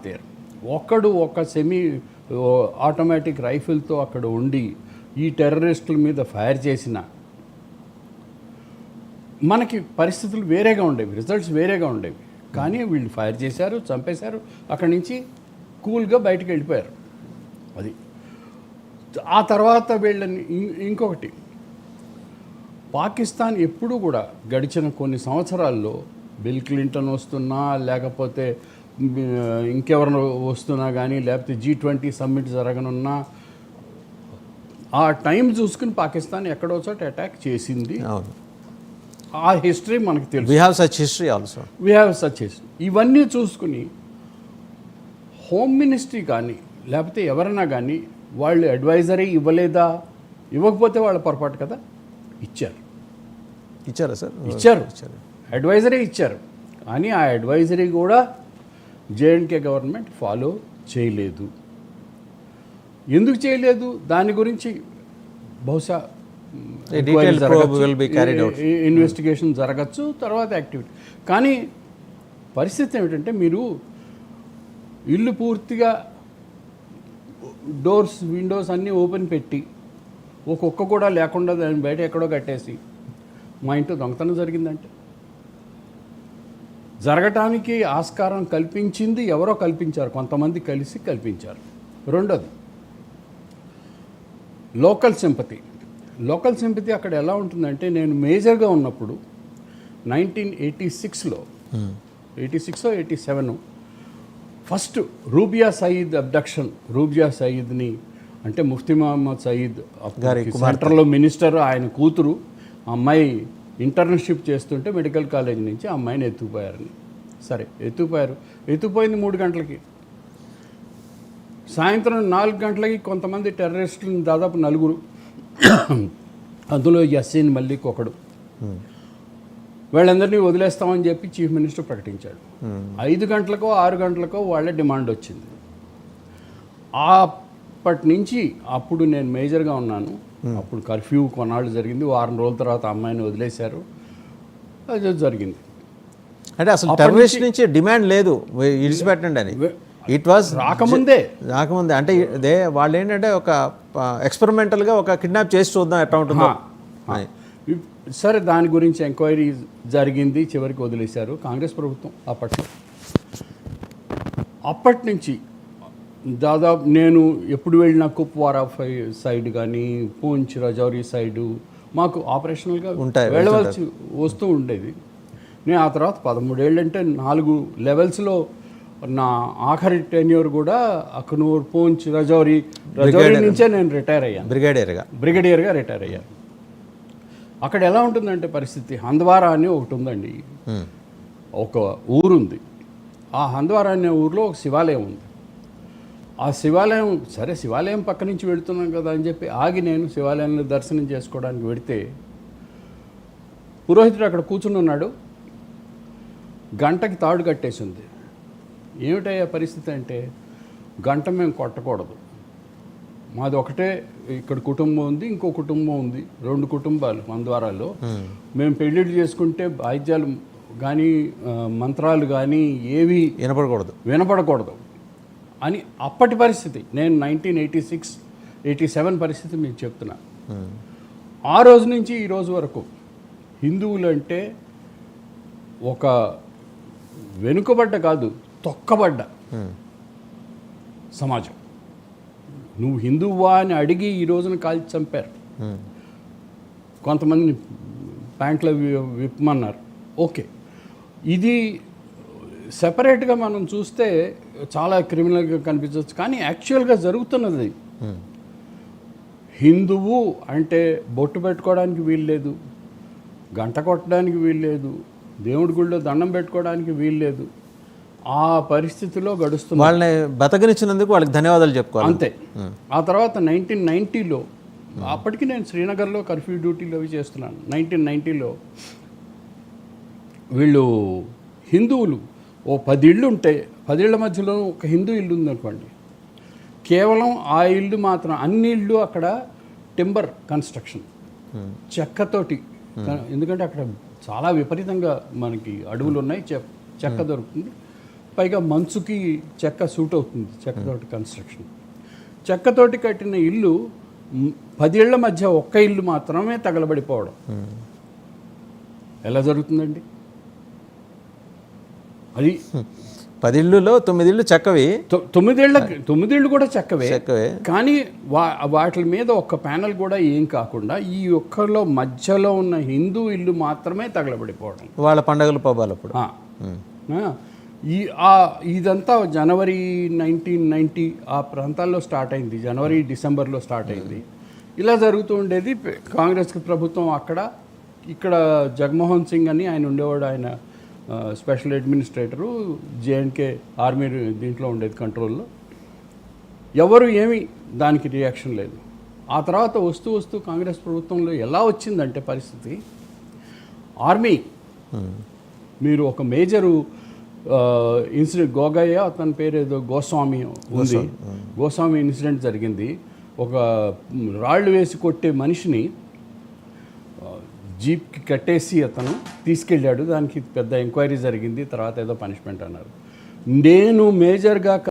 There. ఒక semi automatic రైఫిల్తో అక్కడ ఉండి ఈ టెర్రరిస్టుల మీద ఫైర్ చేసిన మనకి పరిస్థితులు వేరేగా ఉండేవి, రిజల్ట్స్ వేరేగా ఉండేవి. కానీ వీళ్ళు ఫైర్ చేశారు, చంపేశారు, అక్కడి నుంచి కూల్గా బయటకు వెళ్ళిపోయారు. అది ఆ తర్వాత వీళ్ళని ఇంకొకటి, పాకిస్తాన్ ఎప్పుడూ కూడా గడిచిన కొన్ని సంవత్సరాల్లో బిల్ క్లింటన్ వస్తున్నా, లేకపోతే ఇంకెవరినో వస్తున్నా కానీ, లేకపోతే G20 సమ్మిట్ జరగనున్నా, ఆ టైం చూసుకుని పాకిస్తాన్ ఎక్కడో చోట అటాక్ చేసింది. ఆ హిస్టరీ మనకు తెలుసు. We have such history also. We have such history. ఇవన్నీ చూసుకుని హోమ్ మినిస్ట్రీ కానీ లేకపోతే ఎవరైనా కానీ వాళ్ళు అడ్వైజరీ ఇవ్వలేదా? ఇవ్వకపోతే వాళ్ళ పొరపాటు కదా. ఇచ్చారా సార్? ఇచ్చారు, అడ్వైజరీ ఇచ్చారు. కానీ ఆ అడ్వైజరీ కూడా J&K గవర్నమెంట్ ఫాలో చేయలేదు. ఎందుకు చేయలేదు దాని గురించి బహుశా ఇన్వెస్టిగేషన్ జరగచ్చు, తర్వాత యాక్టివిటీ. కానీ పరిస్థితి ఏమిటంటే, మీరు ఇల్లు పూర్తిగా డోర్స్ విండోస్ అన్నీ ఓపెన్ పెట్టి ఒక్కొక్క కూడా లేకుండా దాన్ని బయట ఎక్కడో కట్టేసి మా ఇంట్లో దొంగతనం జరిగిందంటే జరగటానికి ఆస్కారం కల్పించింది ఎవరో కల్పించారు, కొంతమంది కలిసి కల్పించారు. రెండోది లోకల్ సింపతి. లోకల్ సింపతి అక్కడ ఎలా ఉంటుందంటే, నేను మేజర్గా ఉన్నప్పుడు 1986లో 87 ఫస్ట్ రూబియా సయీద్ అబ్డక్షన్. రూబియా సయీద్ని అంటే ముఫ్తీ మహమ్మద్ సయీద్ సెంటర్లో మినిస్టర్, ఆయన కూతురు. అమ్మాయి ఇంటర్న్షిప్ చేస్తుంటే మెడికల్ కాలేజ్ నుంచి ఆ అమ్మాయిని ఎత్తుకుపోయారని. సరే ఎత్తుకుపోయింది 3 గంటలకి. సాయంత్రం 4 గంటలకి కొంతమంది టెర్రరిస్టులను, దాదాపు 4, అందులో యస్సీన్ మల్లిక్ ఒకడు, వాళ్ళందరినీ వదిలేస్తామని చెప్పి చీఫ్ మినిస్టర్ ప్రకటించాడు. 5 గంటలకో 6 గంటలకో వాళ్ళ డిమాండ్ వచ్చింది. అప్పటి నుంచి అప్పుడు నేను మేజర్గా ఉన్నాను. అప్పుడు కర్ఫ్యూ కొన్నాళ్ళు జరిగింది. 1 వారం రోజుల తర్వాత అమ్మాయిని వదిలేశారు. అది జరిగింది. అంటే అసలు టెర్రరిస్ట్ నుంచి డిమాండ్ లేదు ఇడిచిపెట్టండి అని. ఇట్ వాజ్ రాకముందే అంటే వాళ్ళు ఏంటంటే ఒక ఎక్స్పెరిమెంటల్గా ఒక కిడ్నాప్ చేసి చూద్దాం ఎట్లా ఉంటుందో. సరే, దాని గురించి ఎంక్వైరీ జరిగింది, చివరికి వదిలేశారు కాంగ్రెస్ ప్రభుత్వం అప్పట్లో. అప్పటి నుంచి దాదాపు నేను ఎప్పుడు వెళ్ళినా కుప్వారా సైడ్ కానీ పూంచ్ రజౌరీ సైడు మాకు ఆపరేషనల్గా వెళ్ళవలసి వస్తూ ఉండేది. నేను ఆ తర్వాత 13 ఏళ్ళు అంటే 4 లెవెల్స్లో నా ఆఖరి టెన్యూర్ కూడా అక్నూర్, పూంచ్, రజౌరీ నుంచే నేను రిటైర్ అయ్యాను. బ్రిగేడియర్గా రిటైర్ అయ్యాను. అక్కడ ఎలా ఉంటుందంటే పరిస్థితి, హంద్వారా అని ఒకటి ఉందండి, ఒక ఊరుంది. ఆ హంద్వారా అనే ఊరిలో ఒక శివాలయం ఉంది. ఆ శివాలయం, సరే శివాలయం పక్క నుంచి వెళుతున్నాం కదా అని చెప్పి ఆగి నేను శివాలయంలో దర్శనం చేసుకోవడానికి వెడితే పురోహితుడు అక్కడ కూర్చుని ఉన్నాడు. గంటకి తాడు కట్టేసి ఉంది. ఏమిటయ్యా పరిస్థితి అంటే, గంట మేము కొట్టకూడదు, మాది ఒకటే ఇక్కడ కుటుంబం ఉంది, ఇంకో కుటుంబం ఉంది, 2 కుటుంబాలు హంద్వారాలో. మేము పెళ్ళిళ్ళు చేసుకుంటే వాయిద్యాలు కానీ మంత్రాలు కానీ ఏవి వినపడకూడదు అని అప్పటి పరిస్థితి. నేను 1986, 87 పరిస్థితి మీకు చెప్తున్నా. ఆ రోజు నుంచి ఈ రోజు వరకు హిందువులు అంటే ఒక వెనుకబడ్డ కాదు, తొక్కబడ్డ సమాజం. నువ్వు హిందువా అని అడిగి ఈ రోజున కాల్చి చంపారు. కొంతమందిని ప్యాంట్లో విప్పమన్నారు. ఓకే, ఇది సెపరేట్గా మనం చూస్తే చాలా క్రిమినల్గా కనిపించవచ్చు, కానీ యాక్చువల్గా జరుగుతున్నది హిందువు అంటే బొట్టు పెట్టుకోవడానికి వీల్లేదు, గంట కొట్టడానికి వీల్లేదు, దేవుడి గుళ్ళో దండం పెట్టుకోవడానికి వీల్లేదు. ఆ పరిస్థితిలో గడుస్తుంది. వాళ్ళని బతకనిచ్చినందుకు వాళ్ళకి ధన్యవాదాలు చెప్పుకోవాలి, అంతే. ఆ తర్వాత 1990లో, అప్పటికి నేను శ్రీనగర్లో కర్ఫ్యూ డ్యూటీలు అవి చేస్తున్నాను. 1990లో వీళ్ళు హిందువులు ఓ 10 ఇళ్ళు ఉంటే 10 ఇళ్ళ మధ్యలో ఒక హిందూ ఇల్లు ఉందనుకోండి, కేవలం ఆ ఇల్లు మాత్రం, అన్ని ఇళ్ళు అక్కడ టింబర్ కన్స్ట్రక్షన్, చెక్కతోటి. ఎందుకంటే అక్కడ చాలా విపరీతంగా మనకి అడవులు ఉన్నాయి, చెక్క దొరుకుతుంది. పైగా మంచుకి చెక్క సూట్ అవుతుంది, చెక్కతోటి కన్స్ట్రక్షన్. చెక్కతోటి కట్టిన ఇల్లు 10 ఏళ్ల మధ్య ఒక్క ఇల్లు మాత్రమే తగలబడిపోవడం ఎలా జరుగుతుందండి? అది 10 ఇళ్ళులో 9 ఇళ్ళు చెక్కవి, 9 ఏళ్ళు కూడా చెక్కవే. చెక్కవే. కానీ వాటి మీద ఒక్క ప్యానల్ కూడా ఏం కాకుండా ఈ ఒక్కలో మధ్యలో ఉన్న హిందూ ఇల్లు మాత్రమే తగలబడిపోవడం. వాళ్ళ పండగలు పబ్బాలు అప్పుడు. ఇదంతా జనవరి 1990 ఆ ప్రాంతాల్లో స్టార్ట్ అయింది, జనవరి డిసెంబర్లో స్టార్ట్ అయింది. ఇలా జరుగుతూ ఉండేది. కాంగ్రెస్ ప్రభుత్వం ఇక్కడ జగన్మోహన్ సింగ్ అని ఆయన ఉండేవాడు, ఆయన స్పెషల్ అడ్మినిస్ట్రేటరు, జేఎన్కే ఆర్మీ దీంట్లో ఉండేది కంట్రోల్లో. ఎవరు ఏమి దానికి రియాక్షన్ లేదు. ఆ తర్వాత వస్తూ కాంగ్రెస్ ప్రభుత్వంలో ఎలా వచ్చిందంటే పరిస్థితి, ఆర్మీ మీరు ఒక మేజరు ఇన్సిడెంట్, గోగయ్య అతని పేరు ఏదో గోస్వామి ఉంది, గోస్వామి ఇన్సిడెంట్ జరిగింది. ఒక రాళ్ళు వేసి కొట్టే మనిషిని జీప్కి కట్టేసి అతను తీసుకెళ్ళాడు. దానికి పెద్ద ఎంక్వైరీ జరిగింది, తర్వాత ఏదో పనిష్మెంట్ అన్నారు. నేను మేజర్గా